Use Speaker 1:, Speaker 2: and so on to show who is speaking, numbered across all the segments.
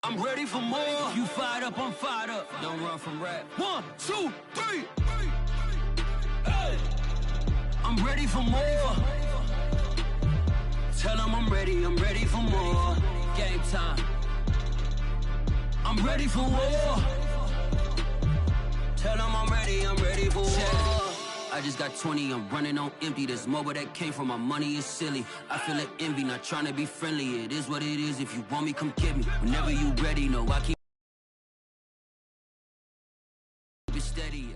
Speaker 1: I'm ready for more. You fired up, I'm fired up. Don't run from rap. 1, 2, 3. Hey. I'm ready for more. Tell them I'm ready for more. Game time. I'm ready for war. Tell them I'm ready for war. I just got 20, I'm running on empty. This mobile that came from my money is silly. I feel it envy, not trying to be friendly. It is what it is, if you want me, come get me. Whenever you ready, no, I keep it steady.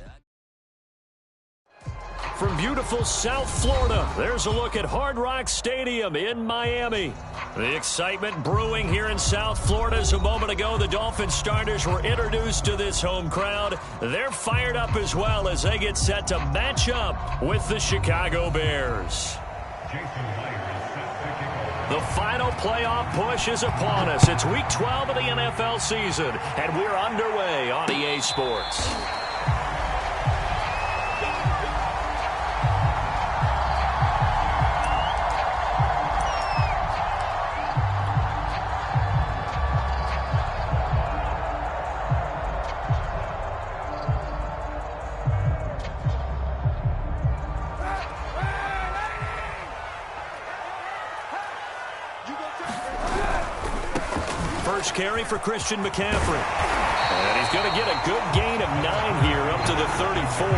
Speaker 2: From beautiful South Florida, there's a look at Hard Rock Stadium in Miami. The excitement brewing here in South Florida as a moment ago the Dolphins starters were introduced to this home crowd. They're fired up as well as they get set to match up with the Chicago Bears. The final playoff push is upon us. It's Week 12 of the NFL season, and we're underway on EA Sports. First carry for Christian McCaffrey. And he's going to get a good gain of 9 here up to the 34.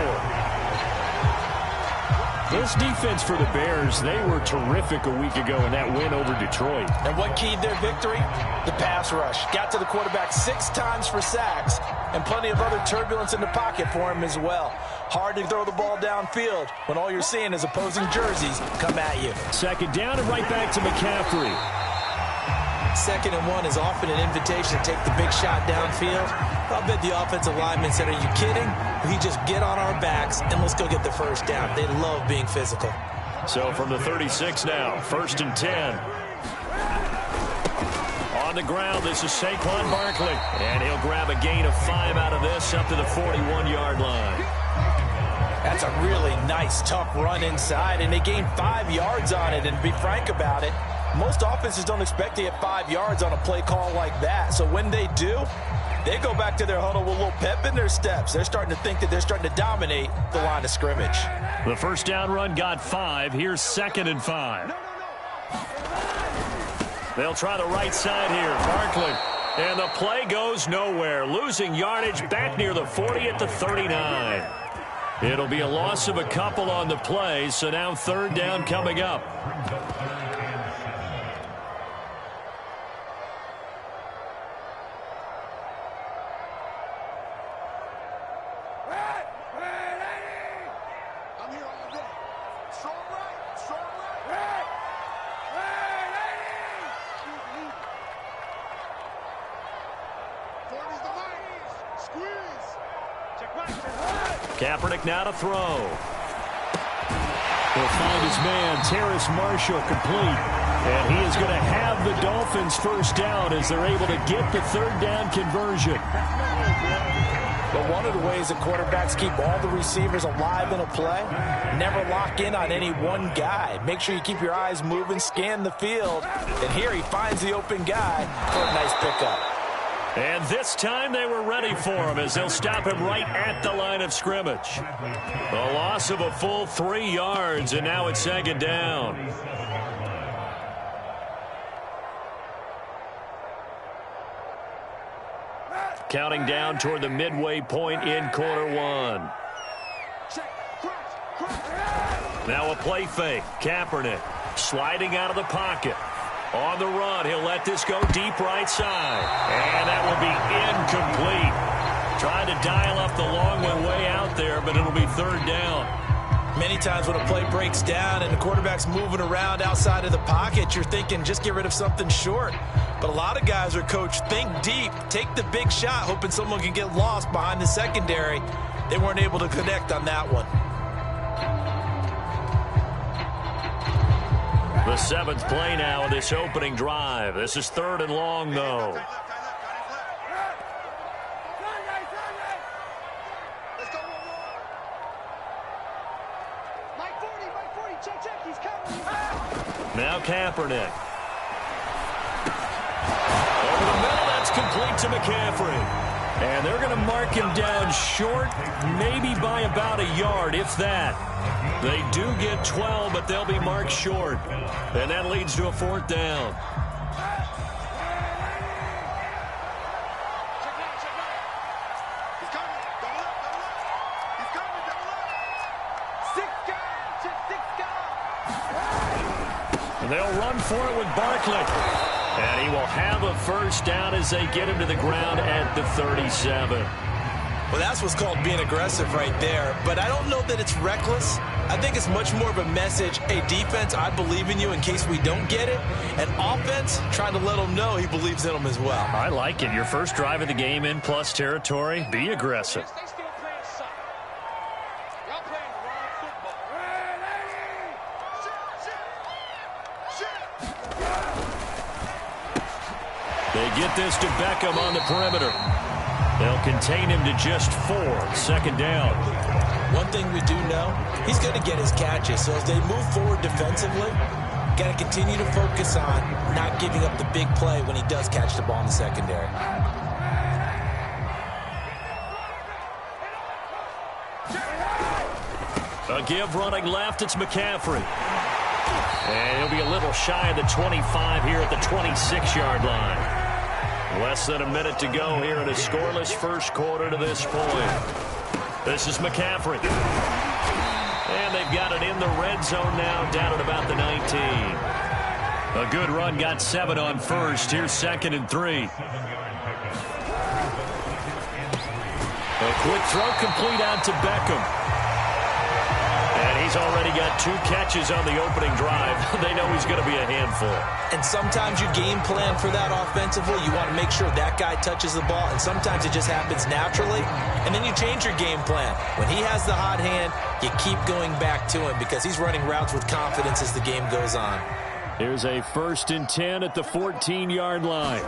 Speaker 2: This defense for the Bears, they were terrific a week ago in that win over Detroit.
Speaker 3: And what keyed their victory? The pass rush. Got to the quarterback 6 times for sacks and plenty of other turbulence in the pocket for him as well. Hard to throw the ball downfield when all you're seeing is opposing jerseys come at you.
Speaker 2: Second down and right back to McCaffrey.
Speaker 3: 2nd and 1 is often an invitation to take the big shot downfield. I'll bet the offensive lineman said, are you kidding? We just get on our backs and let's go get the first down. They love being physical.
Speaker 2: So from the 36 now, 1st and 10. On the ground, this is Saquon Barkley. And he'll grab a gain of 5 out of this up to the 41-yard line.
Speaker 3: That's a really nice, tough run inside, and they gained 5 yards on it. And to be frank about it, most offenses don't expect to get 5 yards on a play call like that. So when they do, they go back to their huddle with a little pep in their steps. They're starting to think that they're starting to dominate the line of scrimmage.
Speaker 2: The first down run got 5. Here's 2nd and 5. They'll try the right side here. Barkley. And the play goes nowhere. Losing yardage back near the 40 at the 39. It'll be a loss of a couple on the play, so now 3rd down coming up. Kaepernick now to throw. He'll find his man, Terrace Marshall, complete. And he is going to have the Dolphins first down as they're able to get the 3rd down conversion.
Speaker 3: But one of the ways that quarterbacks keep all the receivers alive in a play, never lock in on any one guy. Make sure you keep your eyes moving, scan the field. And here he finds the open guy for a nice pickup.
Speaker 2: And this time they were ready for him as they'll stop him right at the line of scrimmage. A loss of a full 3 yards, and now it's 2nd down. Counting down toward the midway point in quarter 1. Now a play fake. Kaepernick sliding out of the pocket. On the run, he'll let this go deep right side. And that will be incomplete. Trying to dial up the long way out there, but it'll be 3rd down.
Speaker 3: Many times when a play breaks down and the quarterback's moving around outside of the pocket, you're thinking just get rid of something short. But a lot of guys are coached, think deep, take the big shot, hoping someone can get lost behind the secondary. They weren't able to connect on that one.
Speaker 2: The 7th play now of this opening drive. This is 3rd and long, though. Now Kaepernick. Over the middle, that's complete to McCaffrey. And they're going to mark him down short, maybe by about a yard, if that. They do get 12, but they'll be marked short. And that leads to a 4th down. And they'll run for it with Barkley. And he will have a 1st down as they get him to the ground at the 37.
Speaker 3: Well, that's what's called being aggressive right there. But I don't know that it's reckless. I think it's much more of a message. Hey, defense, I believe in you in case we don't get it. And offense, trying to let him know he believes in them as well.
Speaker 2: I like it. Your first drive of the game in plus territory, be aggressive. They get this to Beckham on the perimeter. They'll contain him to just 4. 2nd down.
Speaker 3: One thing we do know, he's going to get his catches. So as they move forward defensively, got to continue to focus on not giving up the big play when he does catch the ball in the secondary.
Speaker 2: A give running left, it's McCaffrey. And he'll be a little shy of the 25 here at the 26-yard line. Less than a minute to go here in a scoreless first quarter to this point. This is McCaffrey. And they've got it in the red zone now, down at about the 19. A good run, got 7 on first. Here's 2nd and 3. A quick throw complete out to Beckham. And he's already got 2 catches on the opening drive. They know he's going to be a handful.
Speaker 3: And sometimes you game plan for that offensively. You want to make sure that guy touches the ball. And sometimes it just happens naturally. And then you change your game plan. When he has the hot hand, you keep going back to him because he's running routes with confidence as the game goes on.
Speaker 2: Here's a 1st and 10 at the 14-yard line.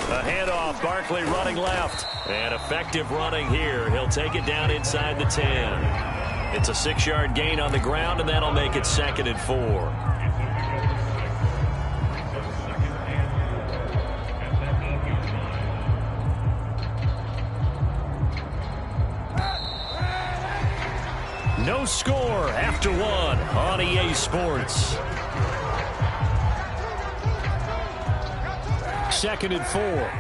Speaker 2: A handoff, Barkley running left. And effective running here. He'll take it down inside the 10. It's a 6-yard gain on the ground, and that'll make it 2nd and 4. No score after 1 on EA Sports. 2nd and 4.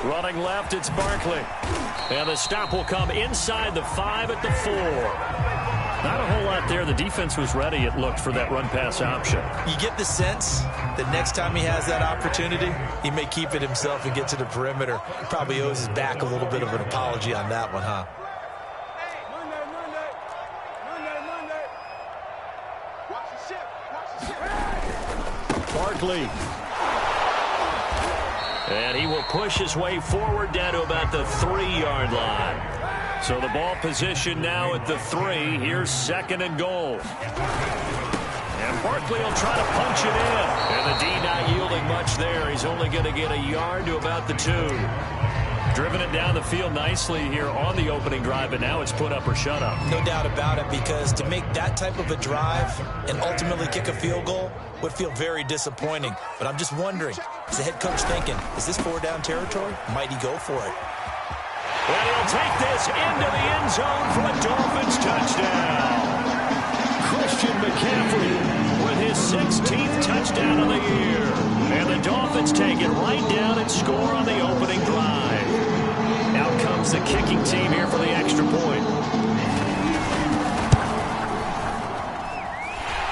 Speaker 2: Running left, it's Barkley. And the stop will come inside the 5 at the 4. Not a whole lot there. The defense was ready, it looked, for that run-pass option.
Speaker 3: You get the sense that next time he has that opportunity, he may keep it himself and get to the perimeter. He probably owes his back a little bit of an apology on that one, huh?
Speaker 2: Barkley. And he will push his way forward down to about the 3-yard line. So the ball position now at the 3. Here's 2nd and goal. And Barkley will try to punch it in. And the D not yielding much there. He's only going to get a yard to about the 2. Driven it down the field nicely here on the opening drive, but now it's put up or shut up.
Speaker 3: No doubt about it, because to make that type of a drive and ultimately kick a field goal would feel very disappointing. But I'm just wondering, is the head coach thinking, is this 4-down territory? Might he go for it?
Speaker 2: And he'll take this into the end zone for a Dolphins touchdown. Christian McCaffrey with his 16th touchdown of the year. And the Dolphins take it right down and score on the opening drive. Out comes the kicking team here for the extra point.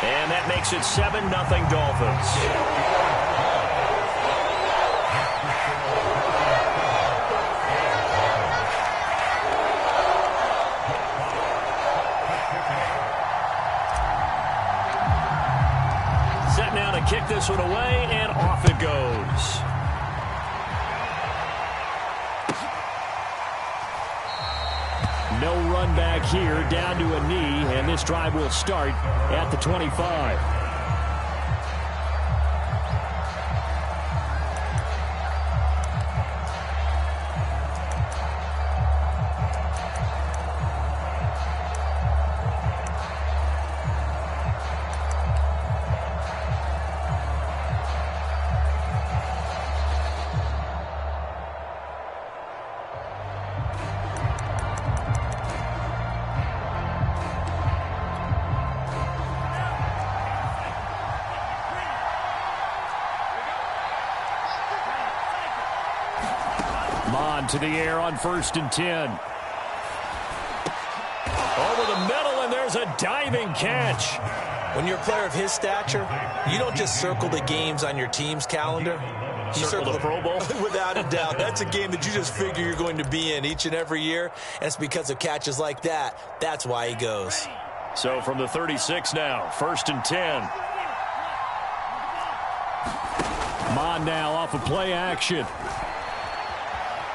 Speaker 2: And that makes it 7-0 Dolphins. Kick this one away, and off it goes. No run back here, down to a knee, and this drive will start at the 25. Mond to the air on 1st and 10. Over the middle, and there's a diving catch.
Speaker 3: When you're a player of his stature, you don't just circle the games on your team's calendar. You
Speaker 2: circle the Pro Bowl?
Speaker 3: Without a doubt. That's a game that you just figure you're going to be in each and every year, and it's because of catches like that. That's why he goes.
Speaker 2: So from the 36 now, 1st and 10. Mond now off of play action.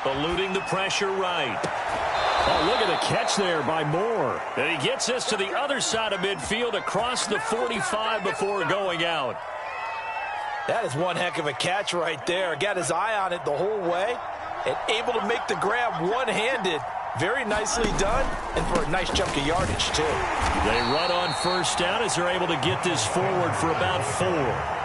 Speaker 2: Eluding the pressure right. Oh, look at the catch there by Moore. And he gets this to the other side of midfield across the 45 before going out.
Speaker 3: That is one heck of a catch right there. Got his eye on it the whole way and able to make the grab one-handed. Very nicely done, and for a nice chunk of yardage, too.
Speaker 2: They run on 1st down as they're able to get this forward for about 4.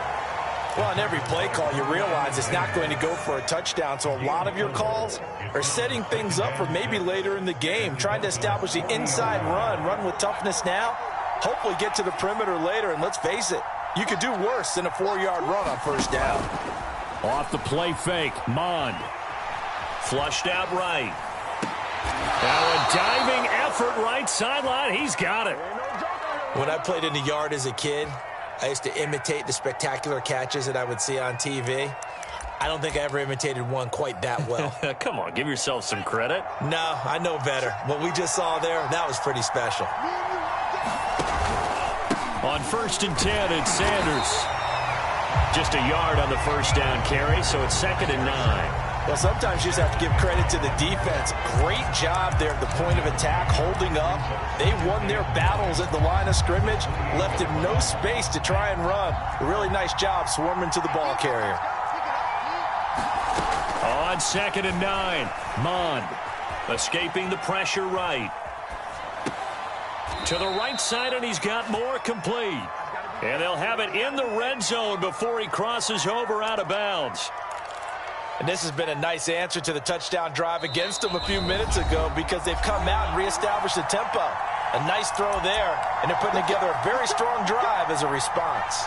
Speaker 3: Well, on every play call, you realize it's not going to go for a touchdown, so a lot of your calls are setting things up for maybe later in the game, trying to establish the inside run with toughness now, hopefully get to the perimeter later, and let's face it, you could do worse than a 4-yard run on 1st down.
Speaker 2: Off the play fake, Mond. Flushed out right. Now a diving effort right sideline. He's got it.
Speaker 3: When I played in the yard as a kid, I used to imitate the spectacular catches that I would see on TV. I don't think I ever imitated one quite that well.
Speaker 2: Come on, give yourself some credit.
Speaker 3: No, I know better. What we just saw there, that was pretty special.
Speaker 2: On 1st and 10, it's Sanders. Just a yard on the 1st down carry, so it's 2nd and 9.
Speaker 3: Well, sometimes you just have to give credit to the defense. Great job there at the point of attack, holding up. They won their battles at the line of scrimmage, left him no space to try and run. A really nice job swarming to the ball carrier.
Speaker 2: On 2nd and 9, Mond escaping the pressure right. To the right side, and he's got more complete. And they'll have it in the red zone before he crosses over out of bounds.
Speaker 3: And this has been a nice answer to the touchdown drive against them a few minutes ago because they've come out and reestablished the tempo. A nice throw there, and they're putting together a very strong drive as a response.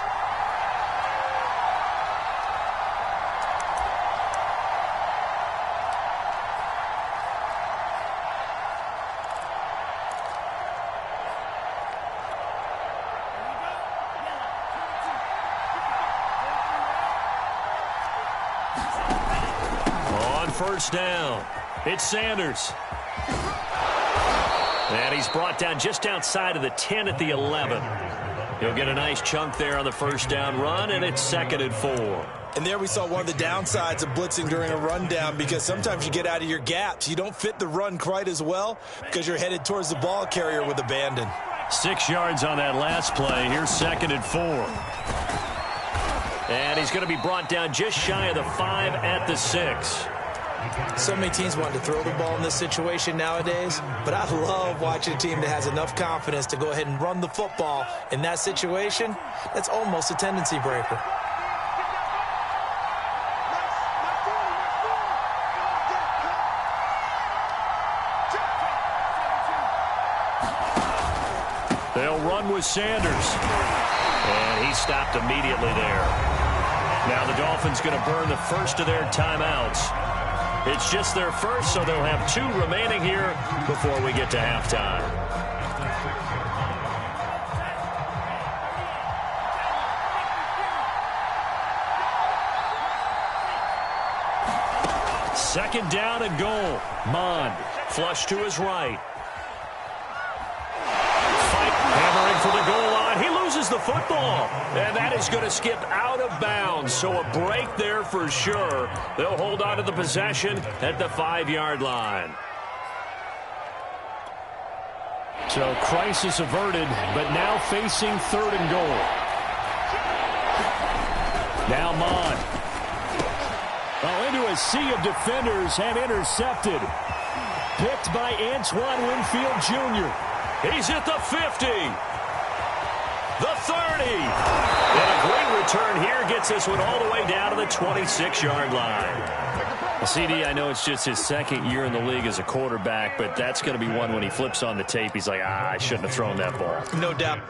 Speaker 2: On 1st down, it's Sanders. And he's brought down just outside of the 10 at the 11. He'll get a nice chunk there on the 1st down run, and it's 2nd and 4.
Speaker 3: And there we saw one of the downsides of blitzing during a rundown because sometimes you get out of your gaps. You don't fit the run quite as well because you're headed towards the ball carrier with abandon.
Speaker 2: 6 yards on that last play. Here's 2nd and 4. And he's going to be brought down just shy of the 5 at the 6.
Speaker 3: So many teams want to throw the ball in this situation nowadays, but I love watching a team that has enough confidence to go ahead and run the football. In that situation, that's almost a tendency breaker.
Speaker 2: They'll run with Sanders. And he stopped immediately there. Now the Dolphins going to burn the first of their timeouts. It's just their first, so they'll have 2 remaining here before we get to halftime. Second down and goal. Mond, flush to his right. Fight, hammering for the goal line. He loses the football, and that is going to skip out of bounds. So a break there for sure. They'll hold on to the possession at the 5-yard line. So crisis averted, but now facing 3rd and goal. Now Mond. Oh, into a sea of defenders and intercepted. Picked by Antoine Winfield Jr. He's at the 50. The 30. And a great return here gets this one all the way down to the 26-yard line. CD, I know it's just his 2nd year in the league as a quarterback, but that's going to be one when he flips on the tape. He's like, I shouldn't have thrown that ball.
Speaker 3: No doubt.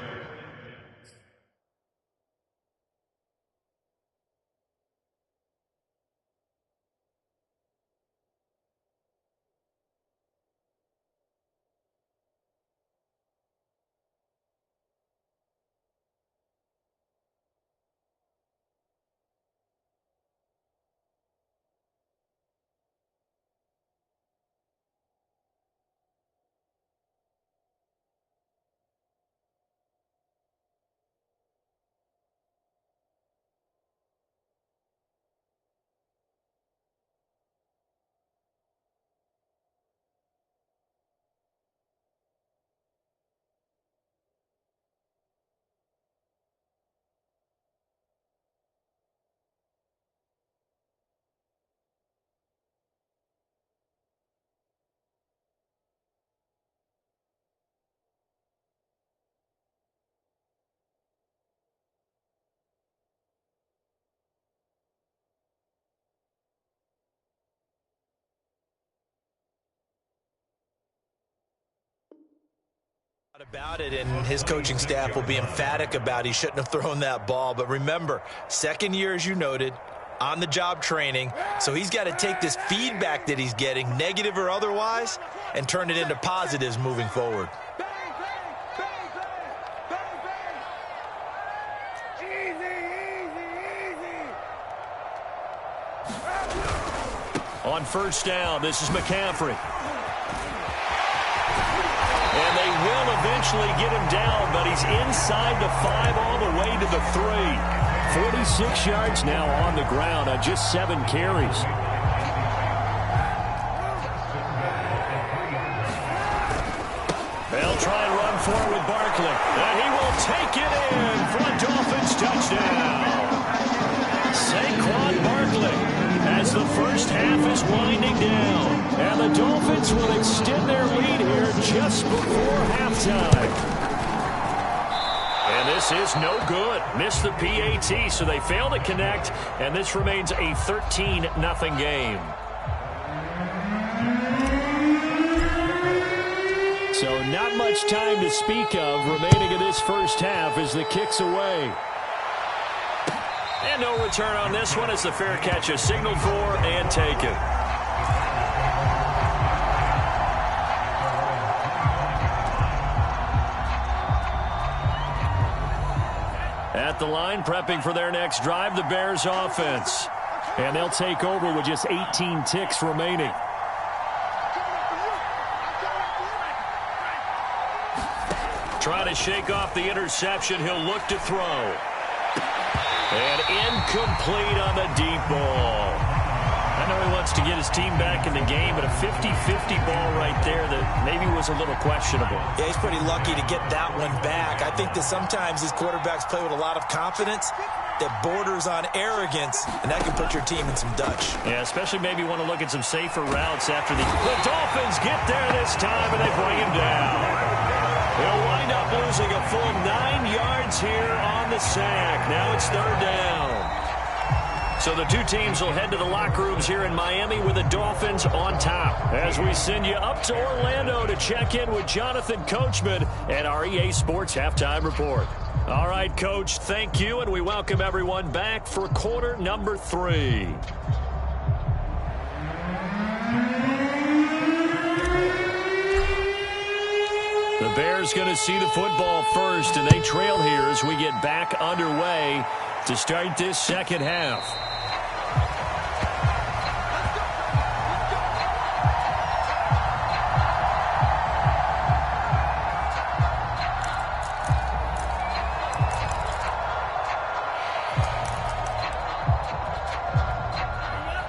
Speaker 3: About it, and his coaching staff will be emphatic about he shouldn't have thrown that ball. But remember, second year, as you noted, on-the-job training, so he's got to take this feedback that he's getting, negative or otherwise, and turn it into positives moving forward.
Speaker 2: On first down, this is McCaffrey. And they will eventually get him down, but he's inside the 5 all the way to the 3. 46 yards now on the ground on just 7 carries. They'll try and run forward with Barkley. And he will take it in for a Dolphins touchdown. Saquon Barkley as the first half is winding down. And the Dolphins will extend their lead here just before halftime. And this is no good. Missed the PAT, so they fail to connect, and this remains a 13-0 game. So not much time to speak of remaining in this first half as the kick's away. And no return on this one as the fair catch is signaled for and taken. At the line, prepping for their next drive, the Bears offense. And they'll take over with just 18 ticks remaining. Trying to shake off the interception. He'll look to throw. And incomplete on the deep ball. I know he wants to get his team back in the game, but a 50-50 ball right there that maybe was a little questionable.
Speaker 3: Yeah, he's pretty lucky to get that one back. I think that sometimes these quarterbacks play with a lot of confidence that borders on arrogance, and that can put your team in some Dutch.
Speaker 2: Yeah, especially maybe want to look at some safer routes after the Dolphins get there this time, and they bring him down. They'll wind up losing a full 9 yards here on the sack. Now it's third down. So the two teams will head to the locker rooms here in Miami with the Dolphins on top. As we send you up to Orlando to check in with Jonathan Coachman and our EA Sports Halftime Report. All right, Coach, thank you, and we welcome everyone back for quarter number 3. The Bears going to see the football first, and they trail here as we get back underway to start this second half.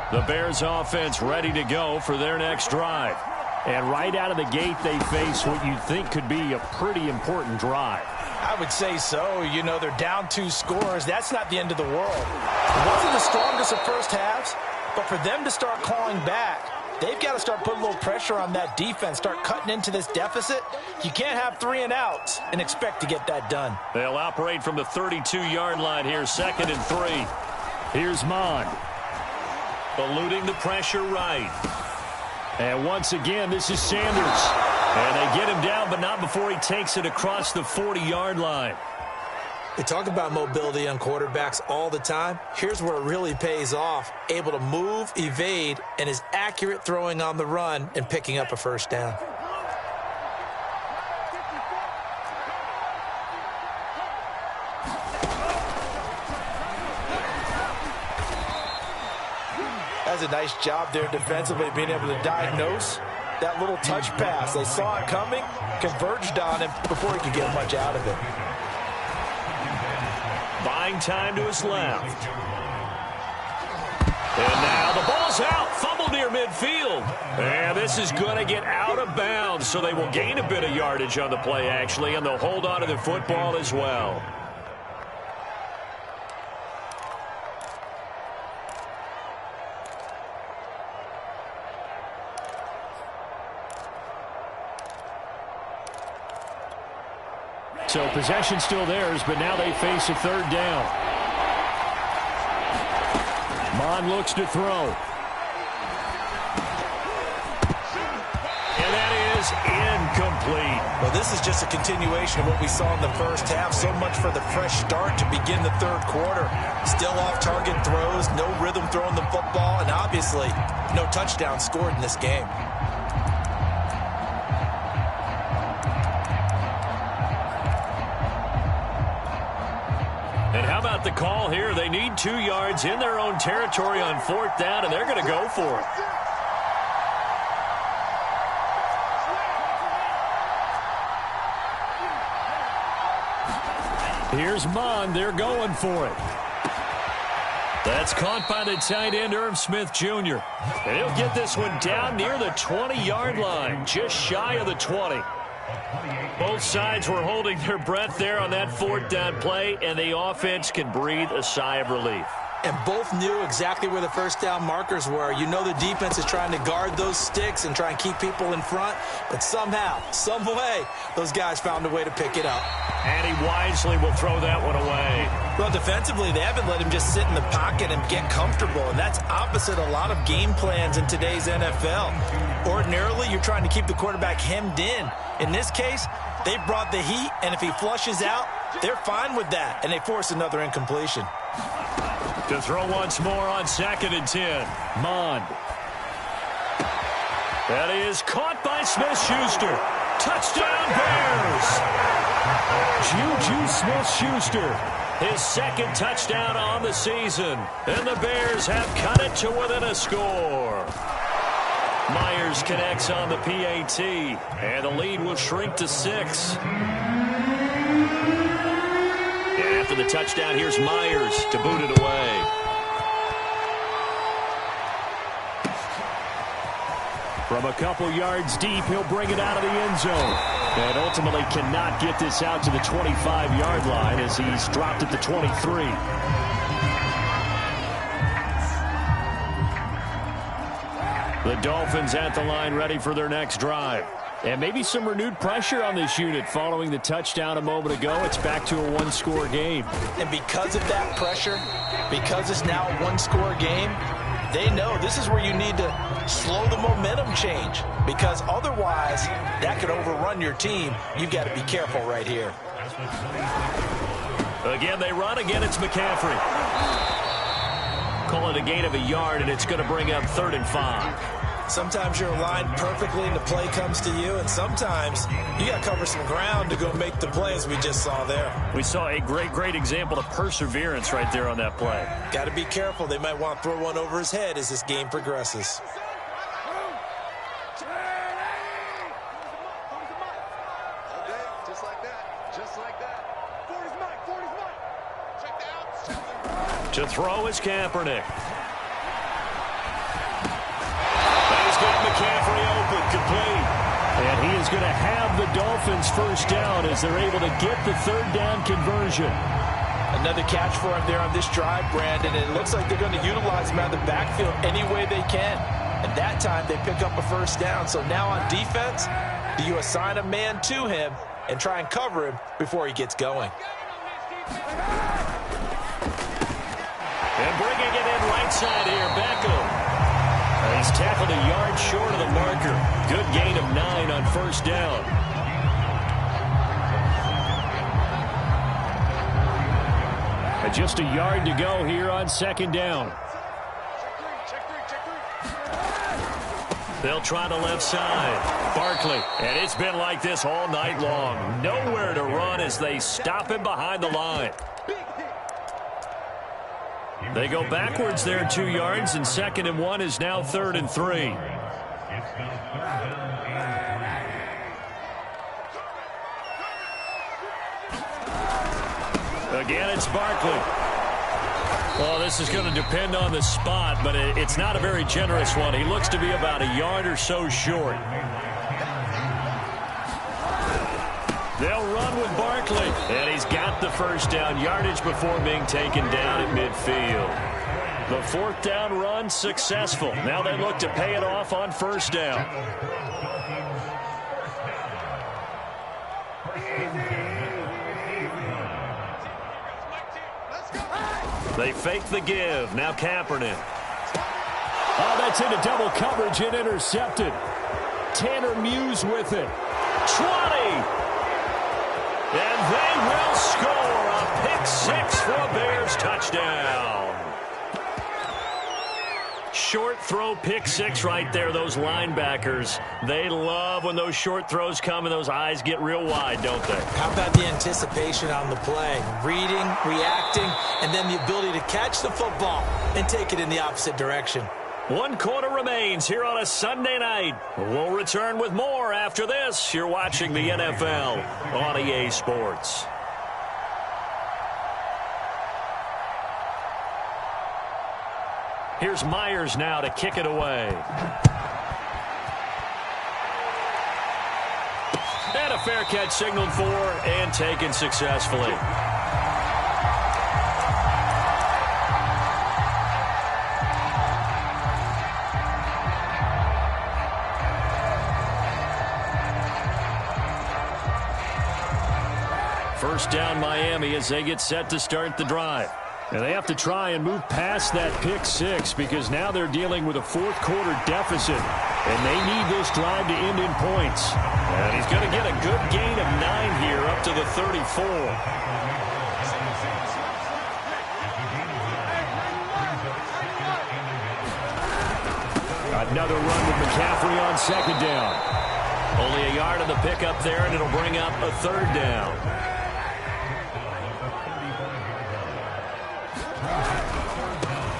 Speaker 2: The Bears offense ready to go for their next drive. And right out of the gate, they face what you'd think could be a pretty important drive.
Speaker 3: I would say so. You know, they're down 2 scores. That's not the end of the world. It wasn't the strongest of first halves, but for them to start clawing back, they've got to start putting a little pressure on that defense, start cutting into this deficit. You can't have 3 and outs and expect to get that done.
Speaker 2: They'll operate from the 32-yard line here, 2nd and 3. Here's Mon. Eluding the pressure right. And once again, this is Sanders. And they get him down, but not before he takes it across the 40-yard line.
Speaker 3: We talk about mobility on quarterbacks all the time. Here's where it really pays off. Able to move, evade, and is accurate throwing on the run and picking up a first down. That's a nice job there defensively, being able to diagnose that little touch pass. They saw it coming, converged on him before he could get much out of it.
Speaker 2: Buying time to his left. And now the ball's out. Fumble near midfield. And this is going to get out of bounds, so they will gain a bit of yardage on the play, actually, and they'll hold on to the football as well. So possession still theirs, but now they face a third down. Mon looks to throw. And that is is incomplete.
Speaker 3: Well, this is just a continuation of what we saw in the first half. So much for the fresh start to begin the third quarter. Still off-target throws, no rhythm throwing the football, and obviously no touchdown scored in this game.
Speaker 2: And how about the call here? They need 2 yards in their own territory on 4th down, and they're going to go for it. Here's Mond. They're going for it. That's caught by the tight end, Irv Smith Jr. And he'll get this one down near the 20-yard line, just shy of the 20. Both sides were holding their breath there on that 4th down play, and the offense can breathe a sigh of relief.
Speaker 3: And both knew exactly where the first down markers were. You know the defense is trying to guard those sticks and try and keep people in front, but somehow, some way, those guys found a way to pick it up.
Speaker 2: And he wisely will throw that one away.
Speaker 3: Well, defensively, they haven't let him just sit in the pocket and get comfortable, and that's opposite a lot of game plans in today's NFL. Ordinarily, you're trying to keep the quarterback hemmed in. In this case, they brought the heat, and if he flushes out, they're fine with that, and they force another incompletion.
Speaker 2: To throw once more on 2nd and 10. Mond. That is caught by Smith-Schuster. Touchdown, Bears! Juju Smith-Schuster, his 2nd touchdown on the season. And the Bears have cut it to within a score. Myers connects on the PAT, and the lead will shrink to 6. And after the touchdown, here's Myers to boot it away. From a couple yards deep, he'll bring it out of the end zone. And ultimately cannot get this out to the 25-yard line as he's dropped at the 23. The Dolphins at the line ready for their next drive. And maybe some renewed pressure on this unit following the touchdown a moment ago. It's back to a 1-score game.
Speaker 3: And because of that pressure, because it's now a 1-score game, they know this is where you need to slow the momentum change, because otherwise that could overrun your team. You've got to be careful right here.
Speaker 2: Again, they run. Again, it's McCaffrey. Call it a gain of a yard, and it's going to bring up 3rd and 5.
Speaker 3: Sometimes you're aligned perfectly and the play comes to you, and sometimes you got to cover some ground to go make the play, as we just saw there.
Speaker 2: We saw a great example of perseverance right there on that play.
Speaker 3: Got to be careful. They might want to throw one over his head as this game progresses.
Speaker 2: To throw is Kaepernick. He's got McCaffrey open, complete. And he is going to have the Dolphins first down as they're able to get the 3rd down conversion.
Speaker 3: Another catch for him there on this drive, Brandon, and it looks like they're going to utilize him out of the backfield any way they can. And that time they pick up a first down. So now on defense, do you assign a man to him and try and cover him before he gets going?
Speaker 2: And bringing it in right side here, Beckham. He's tackled a yard short of the marker. Good gain of 9 on first down. And just a yard to go here on 2nd down. They'll try the left side. Barkley. And it's been like this all night long. Nowhere to run as they stop him behind the line. They go backwards there 2 yards, and 2nd and 1 is now 3rd and 3. Again, it's Barkley. Well, this is going to depend on the spot, but it's not a very generous one. He looks to be about a yard or so short. They'll run with Barkley. And he's got the first down, yardage before being taken down at midfield. The 4th down run successful. Now they look to pay it off on first down. They fake the give. Now Kaepernick. Oh, that's into double coverage and intercepted. Tanner Muse with it. 20. And they will score a pick-6 for a Bears touchdown. Short throw pick-6 right there. Those linebackers, they love when those short throws come and those eyes get real wide, don't they?
Speaker 3: How about the anticipation on the play? Reading, reacting, and then the ability to catch the football and take it in the opposite direction.
Speaker 2: 1 quarter remains here on a Sunday night. We'll return with more after this. You're watching the NFL on EA Sports. Here's Myers now to kick it away. And a fair catch signaled for and taken successfully. First down Miami as they get set to start the drive. And they have to try and move past that pick-6 because now they're dealing with a fourth-quarter deficit. And they need this drive to end in points. And he's going to get a good gain of 9 here up to the 34. Another run with McCaffrey on second down. Only a yard of the pickup there, and it'll bring up a third down.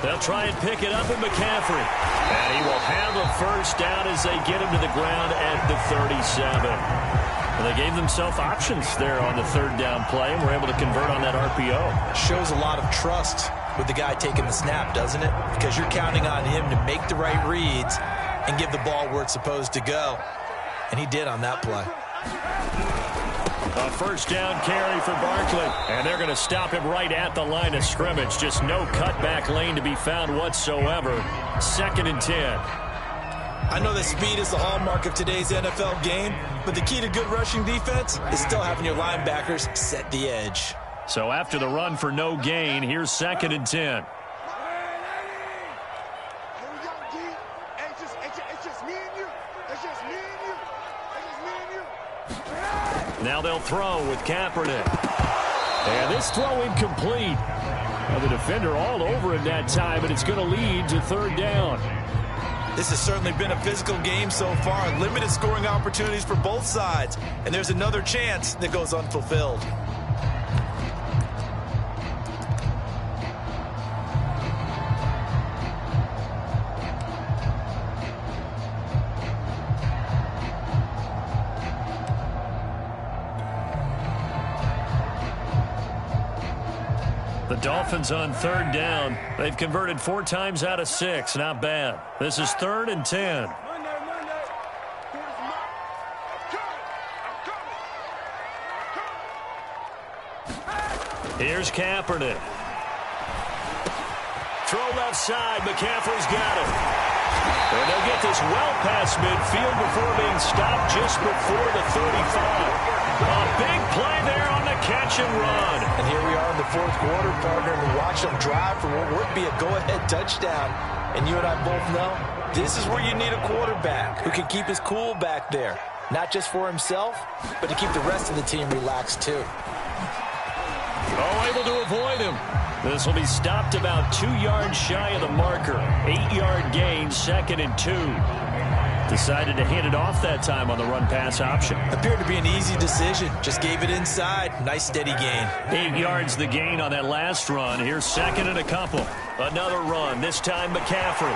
Speaker 2: They'll try and pick it up with McCaffrey. And he will have a first down as they get him to the ground at the 37. And they gave themselves options there on the third down play and were able to convert on that RPO.
Speaker 3: Shows a lot of trust with the guy taking the snap, doesn't it? Because you're counting on him to make the right reads and give the ball where it's supposed to go. And he did on that play.
Speaker 2: A first down carry for Barkley. And they're going to stop him right at the line of scrimmage. Just no cutback lane to be found whatsoever. 2nd and 10.
Speaker 3: I know that speed is the hallmark of today's NFL game, but the key to good rushing defense is still having your linebackers set the edge.
Speaker 2: So after the run for no gain, here's 2nd and 10. Now they'll throw with Kaepernick. And this throw incomplete. Well, the defender all over him that time, and it's going to lead to third down.
Speaker 3: This has certainly been a physical game so far. Limited scoring opportunities for both sides. And there's another chance that goes unfulfilled.
Speaker 2: The Dolphins on third down. They've converted 4 times out of 6. Not bad. This is 3rd and 10. Here's Kaepernick. Throw left side. McCaffrey's got it. And they'll get this well past midfield before being stopped just before the 35. A big play there on the catch and run.
Speaker 3: And here we are in the fourth quarter, partner, and we watch them drive for what would be a go-ahead touchdown. And you and I both know this is where you need a quarterback who can keep his cool back there. Not just for himself, but to keep the rest of the team relaxed too.
Speaker 2: Oh, able to avoid him. This will be stopped about 2 yards shy of the marker. 8-yard gain, 2nd and 2. Decided to hand it off that time on the run-pass option.
Speaker 3: Appeared to be an easy decision. Just gave it inside. Nice, steady gain.
Speaker 2: 8 yards the gain on that last run. Here's 2nd and a couple. Another run, this time McCaffrey.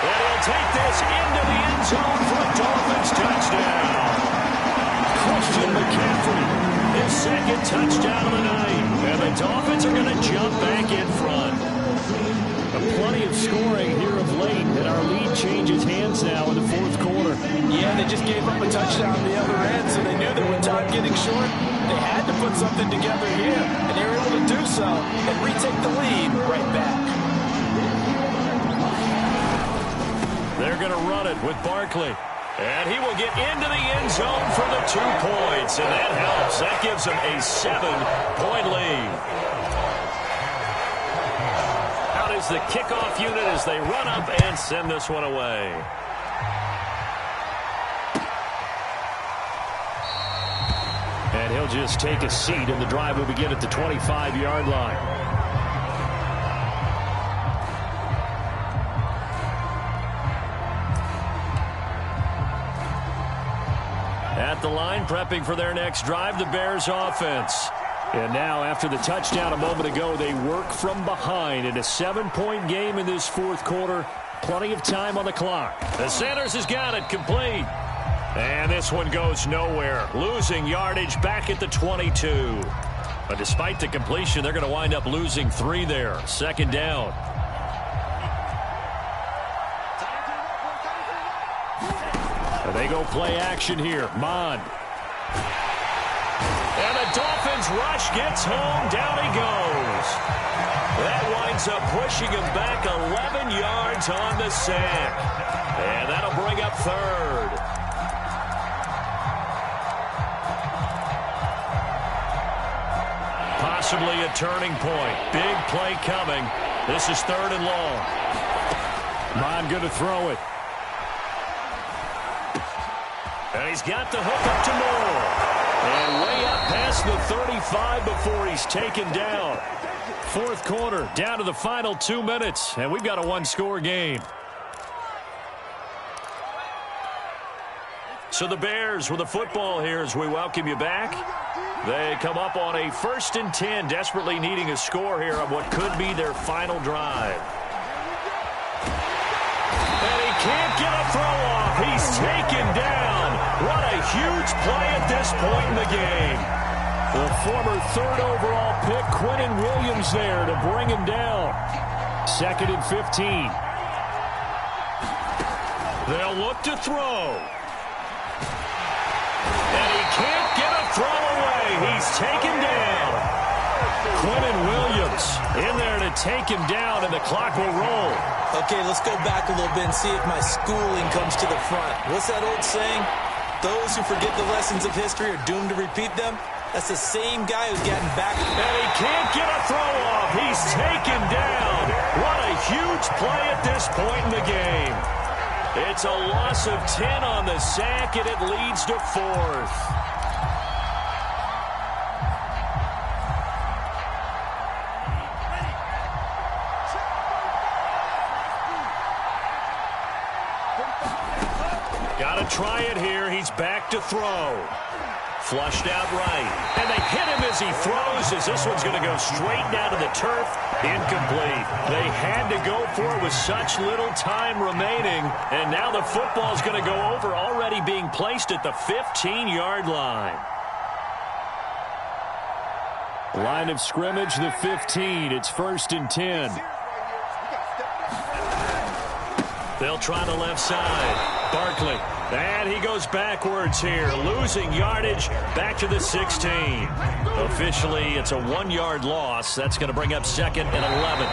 Speaker 2: And he'll take this into the end zone for a Dolphins touchdown. Christian McCaffrey, his 2nd touchdown of the night. And the Dolphins are going to jump back in front. Plenty of scoring here of late, and our lead changes hands now in the fourth quarter.
Speaker 3: Yeah, they just gave up a touchdown on the other end, so they knew that with time getting short, they had to put something together here, and they were able to do so and retake the lead right back.
Speaker 2: They're going to run it with Barkley, and he will get into the end zone for the 2 points, and that helps. That gives them a 7-point lead. The kickoff unit as they run up and send this one away. He'll just take a seat, and the drive will begin at the 25-yard line. At the line, prepping for their next drive, the Bears offense. And now, after the touchdown a moment ago, they work from behind in a 7-point game in this fourth quarter. Plenty of time on the clock. The Sanders has got it complete. And this one goes nowhere. Losing yardage back at the 22. But despite the completion, they're going to wind up losing 3 there. Second down. And they go play action here. Mond. And the Dolphins rush gets home. Down he goes. That winds up pushing him back 11 yards on the sack. And that'll bring up third. Possibly a turning point. Big play coming. This is 3rd and long. Mond going to throw it. And he's got the hook up to Moore. And way up past the 35 before he's taken down. Fourth quarter, down to the final 2 minutes, and we've got a one-score game. So the Bears with the football here as we welcome you back. They come up on a 1st and 10, desperately needing a score here on what could be their final drive. And he can't get a throw off. He's taken down. What a huge play at this point in the game. The former 3rd overall pick, Quentin Williams, there to bring him down. 2nd and 15. They'll look to throw. And he can't get a throw away. He's taken down. Quentin Williams in there to take him down, and the clock will roll.
Speaker 3: Okay, let's go back a little bit and see if my schooling comes to the front. What's that old saying? Those who forget the lessons of history are doomed to repeat them. That's the same guy who's gotten back.
Speaker 2: And he can't get a throw off. He's taken down. What a huge play at this point in the game. It's a loss of 10 on the sack, and it leads to 4th. Got to try it here. He's back to throw. Flushed out right. And they hit him as he throws, as this one's going to go straight down to the turf. Incomplete. They had to go for it with such little time remaining. And now the football's going to go over, already being placed at the 15-yard line. Line of scrimmage, the 15. It's 1st and 10. They'll try the left side. Barkley. And he goes backwards here, losing yardage back to the 16. Officially, it's a 1-yard loss. That's going to bring up 2nd and 11.